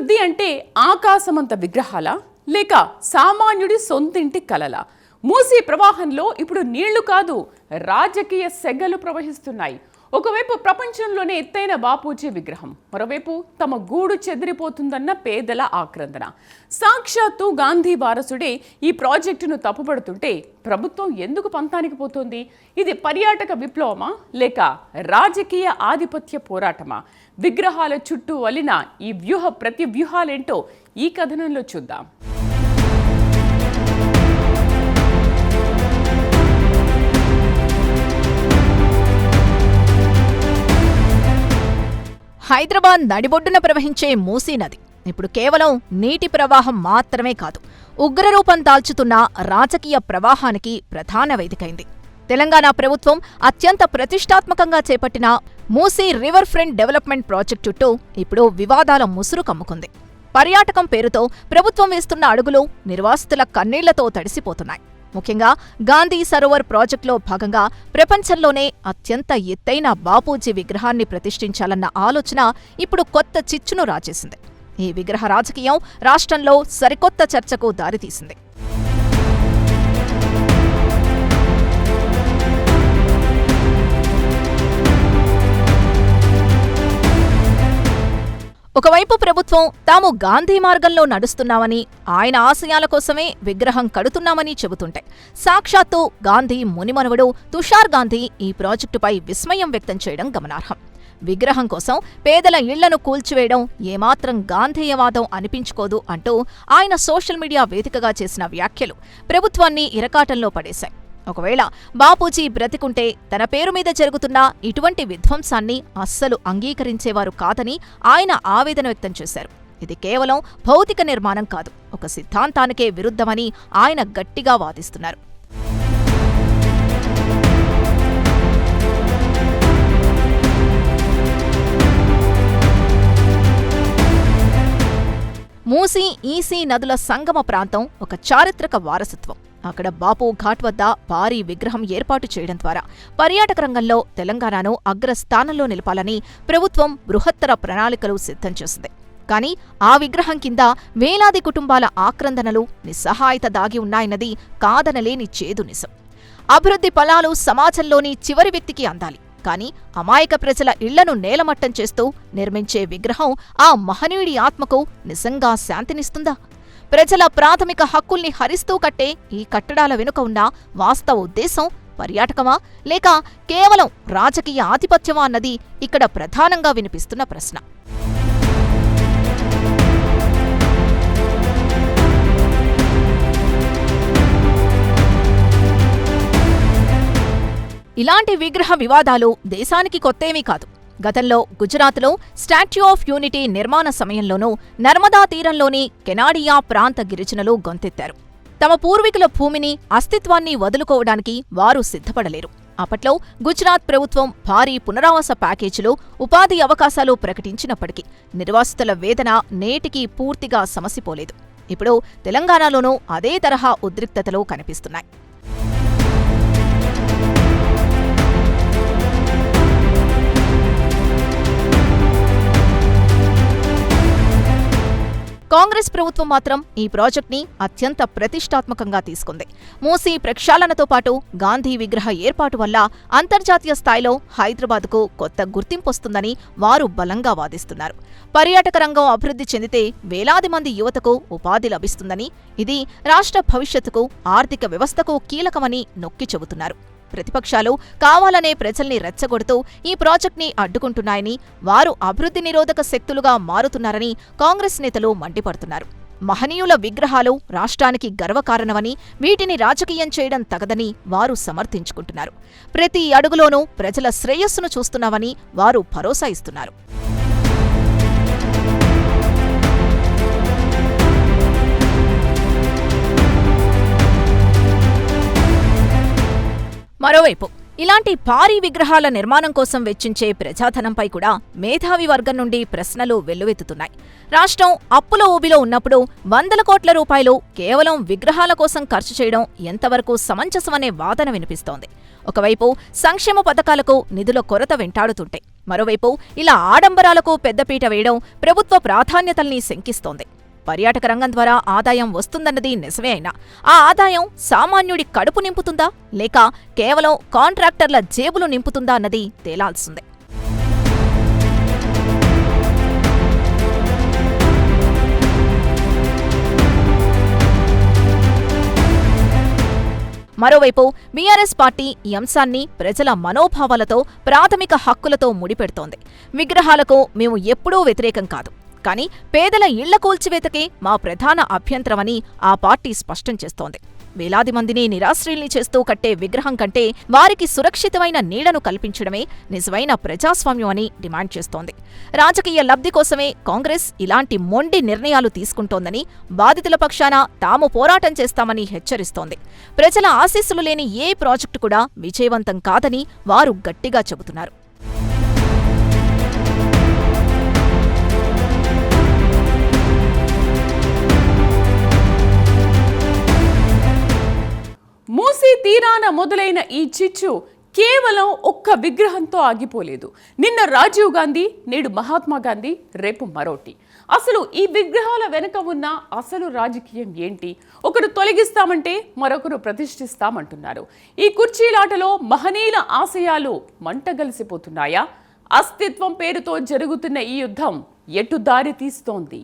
అభివృద్ధి అంటే ఆకాశమంత విగ్రహాల లేక సామాన్యుడి సొంతింటి కలల? మూసీ ప్రవాహంలో ఇప్పుడు నీళ్లు కాదు, రాజకీయ సెగలు ప్రవహిస్తున్నాయి. ఒకవైపు ప్రపంచంలోనే ఎత్తైన బాపూజీ విగ్రహం, మరోవైపు తమ గూడు చెదిరిపోతుందన్న పేదల ఆక్రందన. సాక్షాత్తు గాంధీ వారసుడే ఈ ప్రాజెక్టును తప్పుపడుతుంటే ప్రభుత్వం ఎందుకు పంతానికి పోతోంది? ఇది పర్యాటక విప్లవమా లేక రాజకీయ ఆధిపత్య పోరాటమా? విగ్రహాల చుట్టూ వలిన ఈ ప్రతి వ్యూహాలేంటో ఈ కథనంలో చూద్దాం. హైదరాబాద్ నడిబొడ్డున ప్రవహించే మూసీ నది ఇప్పుడు కేవలం నీటి ప్రవాహం మాత్రమే కాదు, ఉగ్రరూపం దాల్చుతున్న రాజకీయ ప్రవాహానికి ప్రధాన వేదికైంది. తెలంగాణ ప్రభుత్వం అత్యంత ప్రతిష్టాత్మకంగా చేపట్టిన Musi river front development project చుట్టూ ఇప్పుడు వివాదాల ముసురు కమ్ముకుంది. పర్యాటకం పేరుతో ప్రభుత్వం వేస్తున్న అడుగులు నిర్వాసితుల కన్నీళ్లతో తడిసిపోతున్నాయి. ముఖ్యంగా గాంధీ సరోవర్ ప్రాజెక్టులో భాగంగా ప్రపంచంలోనే అత్యంత ఎత్తైన బాపూజీ విగ్రహాన్ని ప్రతిష్ఠించాలన్న ఆలోచన ఇప్పుడు కొత్త చిచ్చును రాజేసింది. ఈ విగ్రహ రాజకీయం రాష్ట్రంలో సరికొత్త చర్చకు దారితీసింది. ఒకవైపు ప్రభుత్వం తాము గాంధీ మార్గంలో నడుస్తున్నామని, ఆయన ఆశయాల కోసమే విగ్రహం కడుతున్నామని చెబుతుంటే, సాక్షాత్తు గాంధీ మునిమనువడు తుషార్ గాంధీ ఈ ప్రాజెక్టుపై విస్మయం వ్యక్తం చేయడం గమనార్హం. విగ్రహం కోసం పేదల ఇళ్లను కూల్చివేయడం ఏమాత్రం గాంధేయవాదం అనిపించుకోదు అంటూ ఆయన సోషల్ మీడియా వేదికగా చేసిన వ్యాఖ్యలు ప్రభుత్వాన్ని ఇరకాటంలో పడేశాయి. ఒకవేళ బాపూజీ బ్రతికుంటే తన పేరు మీద జరుగుతున్న ఇటువంటి విధ్వంసాన్ని అస్సలు అంగీకరించేవారు కాదని ఆయన ఆవేదన వ్యక్తం చేశారు. ఇది కేవలం భౌతిక నిర్మాణం కాదు, ఒక సిద్ధాంతానికే విరుద్ధమని ఆయన గట్టిగా వాదిస్తున్నారు. మూసీ, ఈసీ నదుల సంగమ ప్రాంతం ఒక చారిత్రక వారసత్వం. అక్కడ బాపు ఘాట్ వద్ద భారీ విగ్రహం ఏర్పాటు చేయడం ద్వారా పర్యాటక రంగంలో తెలంగాణను అగ్రస్థానంలో నిలపాలని ప్రభుత్వం బృహత్తర ప్రణాళికలు సిద్ధం చేసింది. కానీ ఆ విగ్రహం కింద వేలాది కుటుంబాల ఆక్రందనలు, నిస్సహాయత దాగి ఉన్నాయన్నది కాదనలేని చేదు నిజం. అభివృద్ధి ఫలాలు సమాజంలోని చివరి వ్యక్తికి అందాలి, కానీ అమాయక ప్రజల ఇళ్లను నేలమట్టం చేస్తూ నిర్మించే విగ్రహం ఆ మహనీయుడి ఆత్మకు నిజంగా శాంతినిస్తుందా? ప్రజల ప్రాథమిక హక్కుల్ని హరిస్తూ కట్టే ఈ కట్టడాల వెనుక ఉన్న వాస్తవ ఉద్దేశం పర్యాటకమా లేక కేవలం రాజకీయ ఆధిపత్యమా అన్నది ఇక్కడ ప్రధానంగా వినిపిస్తున్న ప్రశ్న. ఇలాంటి విగ్రహ వివాదాలు దేశానికి కొత్తేమీ కాదు. గతంలో గుజరాత్లో స్టాచ్యూ ఆఫ్ యూనిటీ నిర్మాణ సమయంలోనూ నర్మదా తీరంలోని కెనాడియా ప్రాంత గిరిజనులు గొంతెత్తారు. తమ పూర్వీకుల భూమిని, అస్తిత్వాన్ని వదులుకోవడానికి వారు సిద్ధపడలేరు. అప్పట్లో గుజరాత్ ప్రభుత్వం భారీ పునరావాస ప్యాకేజీలు, ఉపాధి అవకాశాలు ప్రకటించినప్పటికీ నిర్వాసితుల వేదన నేటికీ పూర్తిగా సమసిపోలేదు. ఇప్పుడు తెలంగాణలోనూ అదే తరహా ఉద్రిక్తతలు కనిపిస్తున్నాయి. కాంగ్రెస్ ప్రభుత్వం మాత్రం ఈ ప్రాజెక్ట్ని అత్యంత ప్రతిష్టాత్మకంగా తీసుకుంది. మూసీ ప్రక్షాళనతో పాటు గాంధీ విగ్రహ ఏర్పాటు వల్ల అంతర్జాతీయ స్థాయిలో హైదరాబాద్కు కొత్త గుర్తింపొస్తుందని వారు బలంగా వాదిస్తున్నారు. పర్యాటక రంగం అభివృద్ధి చెందితే వేలాది మంది యువతకు ఉపాధి లభిస్తుందని, ఇది రాష్ట్ర భవిష్యత్తుకు, ఆర్థిక వ్యవస్థకు కీలకమని నొక్కి చెబుతున్నారు. ప్రతిపక్షాలు కావాలనే ప్రజల్ని రెచ్చగొడుతూ ఈ ప్రాజెక్ట్ని అడ్డుకుంటున్నాయని, వారు అభివృద్ధి నిరోధక శక్తులుగా మారుతున్నారని కాంగ్రెస్ నేతలు మండిపడుతున్నారు. మహనీయుల విగ్రహాలు రాష్ట్రానికి గర్వకారణమని, వీటిని రాజకీయం చేయడం తగదని వారు సమర్థించుకుంటున్నారు. ప్రతి అడుగులోనూ ప్రజల శ్రేయస్సును చూస్తున్నామని వారు భరోసా ఇస్తున్నారు. మరోవైపు ఇలాంటి భారీ విగ్రహాల నిర్మాణం కోసం వెచ్చించే ప్రజాధనంపై కూడా మేధావి వర్గం నుండి ప్రశ్నలు వెల్లువెత్తుతున్నాయి. రాష్ట్రం అప్పుల ఊబిలో ఉన్నప్పుడు వందల కోట్ల రూపాయలు కేవలం విగ్రహాల కోసం ఖర్చు చేయడం ఎంతవరకు సమంజసమనే వాదన వినిపిస్తోంది. ఒకవైపు సంక్షేమ పథకాలకు నిధుల కొరత వెంటాడుతుంటే, మరోవైపు ఇలా ఆడంబరాలకు పెద్దపీట వేయడం ప్రభుత్వ ప్రాధాన్యతల్ని శంకిస్తోంది. పర్యాటక రంగం ద్వారా ఆదాయం వస్తుందన్నది నిజమే అయినా ఆ ఆదాయం సామాన్యుడి కడుపు నింపుతుందా లేక కేవలం కాంట్రాక్టర్ల జేబులు నింపుతుందా అన్నది తేలాల్సిందే. మరోవైపు బీఆర్ఎస్ పార్టీ ఈ అంశాన్ని ప్రజల మనోభావాలతో, ప్రాథమిక హక్కులతో ముడిపెడుతోంది. విగ్రహాలకు మేము ఎప్పుడూ వ్యతిరేకం కాదు, కానీ పేదల ఇళ్ల కూల్చివేతకే మా ప్రధాన అభ్యంతరమని ఆ పార్టీ స్పష్టం చేస్తోంది. వేలాది మందిని నిరాశ్రయుల్ని చేస్తూ కట్టే విగ్రహం కంటే వారికి సురక్షితమైన నీడను కల్పించడమే నిజమైన ప్రజాస్వామ్యం అని డిమాండ్ చేస్తోంది. రాజకీయ లబ్ధి కోసమే కాంగ్రెస్ ఇలాంటి మొండి నిర్ణయాలు తీసుకుంటోందని, బాధితుల పక్షాన తాము పోరాటం చేస్తామని హెచ్చరిస్తోంది. ప్రజల ఆశీస్సులు లేని ఏ ప్రాజెక్టు కూడా విజయవంతం కాదని వారు గట్టిగా చెబుతున్నారు. మూసీ తీరాన మొదలైన ఈ చిచ్చు కేవలం ఒక్క విగ్రహంతో ఆగిపోలేదు. నిన్న రాజీవ్ గాంధీ, నేడు మహాత్మా గాంధీ, రేపు మరోటి. అసలు ఈ విగ్రహాల వెనుక ఉన్న అసలు రాజకీయం ఏంటి? ఒకరు తొలగిస్తామంటే మరొకరు ప్రతిష్ఠిస్తామంటున్నారు. ఈ కుర్చీలాటలో మహనీయుల ఆశయాలు మంటగలిసిపోతున్నాయా? అస్తిత్వం పేరుతో జరుగుతున్న ఈ యుద్ధం ఎటు దారి తీస్తోంది?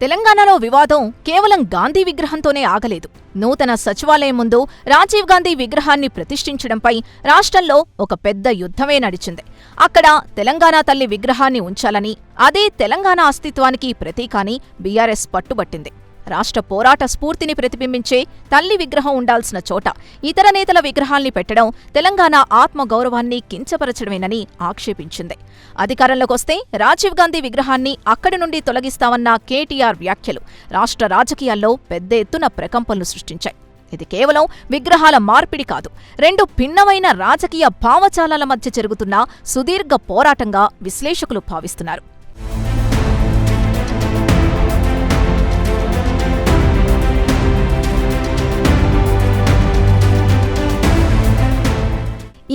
తెలంగాణలో వివాదం కేవలం గాంధీ విగ్రహంతోనే ఆగలేదు. నూతన సచివాలయం ముందు రాజీవ్ గాంధీ విగ్రహాన్ని ప్రతిష్ఠించడంపై రాష్ట్రంలో ఒక పెద్ద యుద్ధమే నడిచింది. అక్కడ తెలంగాణ తల్లి విగ్రహాన్ని ఉంచాలని, అదే తెలంగాణ అస్తిత్వానికి ప్రతీక అని బీఆర్ఎస్ పట్టుబట్టింది. రాష్ట్ర పోరాట స్ఫూర్తిని ప్రతిబింబించే తల్లి విగ్రహం ఉండాల్సిన చోట ఇతర నేతల విగ్రహాల్ని పెట్టడం తెలంగాణ ఆత్మగౌరవాన్ని కించపరచడమేనని ఆక్షేపించింది. అధికారంలోకొస్తే రాజీవ్ గాంధీ విగ్రహాన్ని అక్కడి నుండి తొలగిస్తామన్న కేటీఆర్ వ్యాఖ్యలు రాష్ట్ర రాజకీయాల్లో పెద్ద ఎత్తున ప్రకంపనలు సృష్టించాయి. ఇది కేవలం విగ్రహాల మార్పిడి కాదు, రెండు భిన్నమైన రాజకీయ భావజాలాల మధ్య జరుగుతున్న సుదీర్ఘ పోరాటంగా విశ్లేషకులు భావిస్తున్నారు.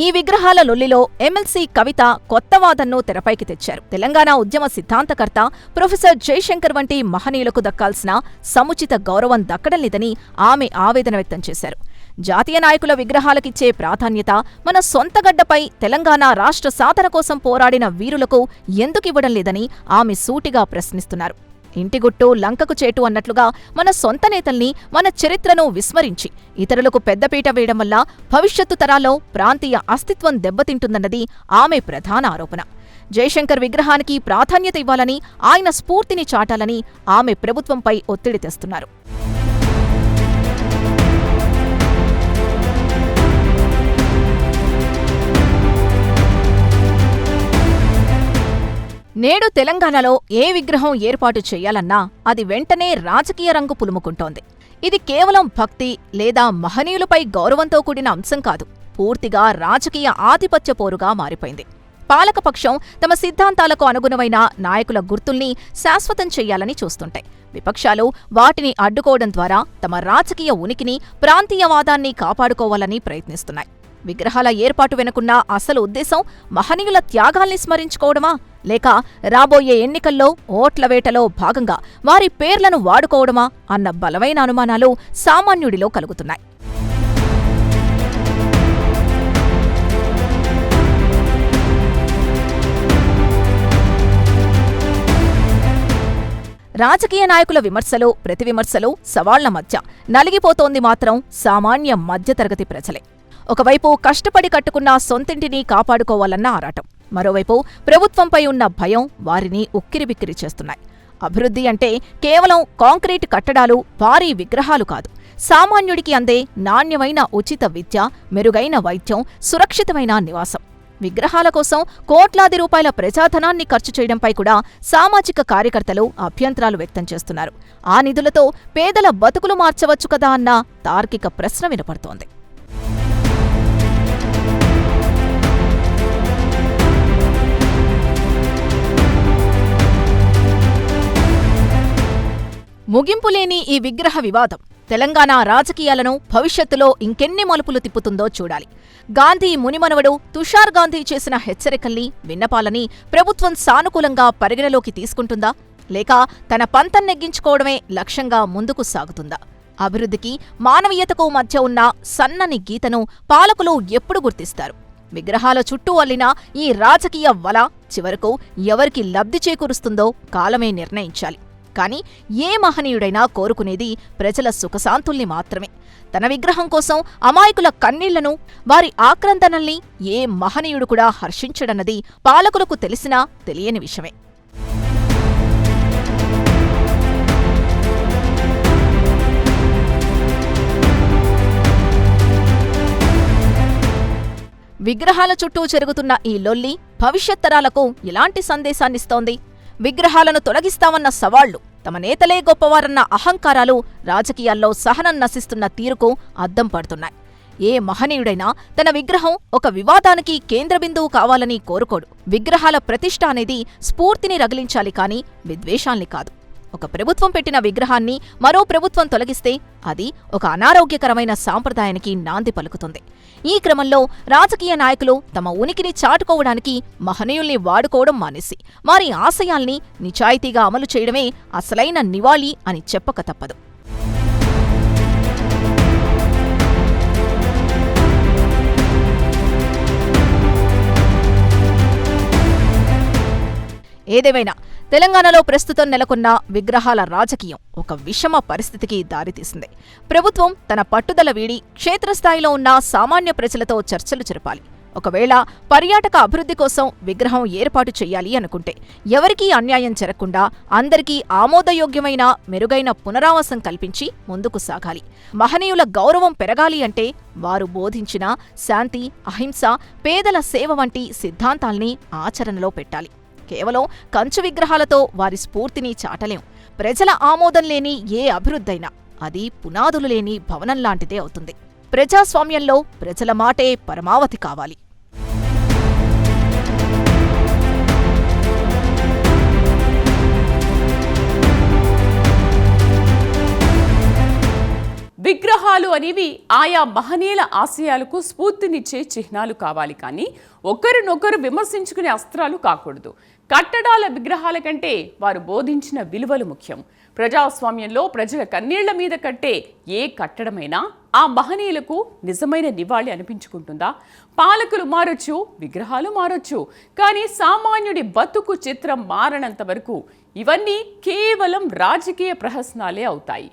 ఈ విగ్రహాల లొల్లిలో ఎమ్మెల్సీ కవిత కొత్త వాదనను తెరపైకి తెచ్చారు. తెలంగాణ ఉద్యమ సిద్ధాంతకర్త ప్రొఫెసర్ జయశంకర్ వంటి మహనీయులకు దక్కాల్సిన సముచిత గౌరవం దక్కడం లేదని ఆమె ఆవేదన వ్యక్తం చేశారు. జాతీయ నాయకుల విగ్రహాలకిచ్చే ప్రాధాన్యత మన సొంత గడ్డపై తెలంగాణ రాష్ట్ర సాధన కోసం పోరాడిన వీరులకు ఎందుకివ్వడం లేదని ఆమె సూటిగా ప్రశ్నిస్తున్నారు. ఇంటిగుట్టు లంకకు చేటు అన్నట్లుగా మన సొంత నేతల్ని, మన చరిత్రను విస్మరించి ఇతరులకు పెద్దపీట వేయడం వల్ల భవిష్యత్తు తరాల్లో ప్రాంతీయ అస్తిత్వం దెబ్బతింటుందన్నది ఆమె ప్రధాన ఆరోపణ. జయశంకర్ విగ్రహానికి ప్రాధాన్యత ఇవ్వాలని, ఆయన స్ఫూర్తిని చాటాలని ఆమె ప్రభుత్వంపై ఒత్తిడి తెస్తున్నారు. నేడు తెలంగాణలో ఏ విగ్రహం ఏర్పాటు చేయాలన్నా అది వెంటనే రాజకీయ రంగు పులుముకుంటోంది. ఇది కేవలం భక్తి లేదా మహనీయులపై గౌరవంతో కూడిన అంశం కాదు, పూర్తిగా రాజకీయ ఆధిపత్య పోరుగా మారిపోయింది. పాలకపక్షం తమ సిద్ధాంతాలకు అనుగుణమైన నాయకుల గుర్తుల్ని శాశ్వతం చెయ్యాలని చూస్తుంటాయి. విపక్షాలు వాటిని అడ్డుకోవడం ద్వారా తమ రాజకీయ ఉనికిని, ప్రాంతీయవాదాన్ని కాపాడుకోవాలని ప్రయత్నిస్తున్నాయి. విగ్రహాల ఏర్పాటు వెనుకున్న అసలు ఉద్దేశం మహనీయుల త్యాగాల్ని స్మరించుకోవడమా, లేక రాబోయే ఎన్నికల్లో ఓట్ల వేటలో భాగంగా వారి పేర్లను వాడుకోవడమా అన్న బలమైన అనుమానాలు సామాన్యుడిలో కలుగుతున్నాయి. రాజకీయ నాయకుల విమర్శలు, ప్రతివిమర్శలు, సవాళ్ల మధ్య నలిగిపోతోంది మాత్రం సామాన్య మధ్యతరగతి ప్రజలే. ఒకవైపు కష్టపడి కట్టుకున్న సొంతింటిని కాపాడుకోవాలన్న ఆరాటం, మరోవైపు ప్రభుత్వంపై ఉన్న భయం వారిని ఉక్కిరిబిక్కిరి చేస్తున్నాయి. అభివృద్ధి అంటే కేవలం కాంక్రీట్ కట్టడాలు, భారీ విగ్రహాలు కాదు. సామాన్యుడికి అందే నాణ్యమైన ఉచిత విద్య, మెరుగైన వైద్యం, సురక్షితమైన నివాసం. విగ్రహాల కోసం కోట్లాది రూపాయల ప్రజాధనాన్ని ఖర్చు చేయడంపై కూడా సామాజిక కార్యకర్తలు అభ్యంతరాలు వ్యక్తం చేస్తున్నారు. ఆ నిధులతో పేదల బతుకులు మార్చవచ్చు కదా అన్న తార్కిక ప్రశ్న వినపడుతోంది. ముగింపులేని ఈ విగ్రహ వివాదం తెలంగాణ రాజకీయాలను భవిష్యత్తులో ఇంకెన్ని మలుపులు తిప్పుతుందో చూడాలి. గాంధీ మునిమనవడు తుషార్ గాంధీ చేసిన హెచ్చరికల్ని, విన్నపాలని ప్రభుత్వం సానుకూలంగా పరిగణలోకి తీసుకుంటుందా? లేక తన పంతం నెగ్గించుకోవడమే లక్ష్యంగా ముందుకు సాగుతుందా? అభివృద్ధికి, మానవీయతకు మధ్య ఉన్న సన్నని గీతను పాలకులు ఎప్పుడు గుర్తిస్తారు? విగ్రహాల చుట్టూ అల్లిన ఈ రాజకీయ వల చివరకు ఎవరికి లబ్ధి చేకూరుస్తుందో కాలమే నిర్ణయించాలి. కానీ ఏ మహనీయుడైనా కోరుకునేది ప్రజల సుఖశాంతుల్ని మాత్రమే. తన విగ్రహం కోసం అమాయకుల కన్నీళ్లను, వారి ఆక్రందనల్ని ఏ మహనీయుడు కూడా హర్షించడన్నది పాలకులకు తెలిసినా తెలియని విషయమే. విగ్రహాల చుట్టూ జరుగుతున్న ఈ లొల్లి భవిష్యత్ తరాలకు ఎలాంటి సందేశాన్నిస్తోంది? విగ్రహాలను తొలగిస్తామన్న సవాళ్లు, తమ నేతలే గొప్పవారన్న అహంకారాలు రాజకీయాల్లో సహనం నశిస్తున్న తీరుకు అద్దం పడుతున్నాయి. ఏ మహనీయుడైనా తన విగ్రహం ఒక వివాదానికి కేంద్రబిందువు కావాలని కోరుకోడు. విగ్రహాల ప్రతిష్ఠ అనేది స్ఫూర్తిని రగిలించాలి కానీ విద్వేషాల్ని కాదు. ఒక ప్రభుత్వం పెట్టిన విగ్రహాన్ని మరో ప్రభుత్వం తొలగిస్తే అది ఒక అనారోగ్యకరమైన సాంప్రదాయానికి నాంది పలుకుతుంది. ఈ క్రమంలో రాజకీయ నాయకులు తమ ఉనికిని చాటుకోవడానికి మహనీయుల్ని వాడుకోవడం మానేసి వారి ఆశయాల్ని నిజాయితీగా అమలు చేయడమే అసలైన నివాళి అని చెప్పక తప్పదు. ఏదేమైనా తెలంగాణలో ప్రస్తుతం నెలకొన్న విగ్రహాల రాజకీయం ఒక విషమ పరిస్థితికి దారితీసింది. ప్రభుత్వం తన పట్టుదల వీడి క్షేత్రస్థాయిలో ఉన్న సామాన్య ప్రజలతో చర్చలు జరపాలి. ఒకవేళ పర్యాటక అభివృద్ధి కోసం విగ్రహం ఏర్పాటు చెయ్యాలి అనుకుంటే ఎవరికీ అన్యాయం జరగకుండా అందరికీ ఆమోదయోగ్యమైన మెరుగైన పునరావాసం కల్పించి ముందుకు సాగాలి. మహనీయుల గౌరవం పెరగాలి అంటే వారు బోధించిన శాంతి, అహింస, పేదల సేవ వంటి సిద్ధాంతాల్ని ఆచరణలో పెట్టాలి. కేవలం కంచు విగ్రహాలతో వారి స్ఫూర్తిని చాటలేం. ప్రజల ఆమోదం లేని ఏ అభివృద్ధైనా అది పునాదులు లేని భవనంలాంటిదే అవుతుంది. ప్రజాస్వామ్యంలో ప్రజల మాటే పరమావధి కావాలి. విగ్రహాలు అనేవి ఆయా మహనీయుల ఆశయాలకు స్ఫూర్తినిచ్చే చిహ్నాలు కావాలి కానీ ఒకరినొకరు విమర్శించుకునే అస్త్రాలు కాకూడదు. కట్టడాల విగ్రహాల కంటే వారు బోధించిన విలువలు ముఖ్యం. ప్రజాస్వామ్యంలో ప్రజల కన్నీళ్ల మీద కట్టే ఏ కట్టడమైనా ఆ మహనీయులకు నిజమైన నివాళి అనిపించుకుంటుందా? పాలకులు మారొచ్చు, విగ్రహాలు మారొచ్చు, కానీ సామాన్యుడి బతుకు చిత్రం మారనంత వరకు ఇవన్నీ కేవలం రాజకీయ ప్రహసనాలే అవుతాయి.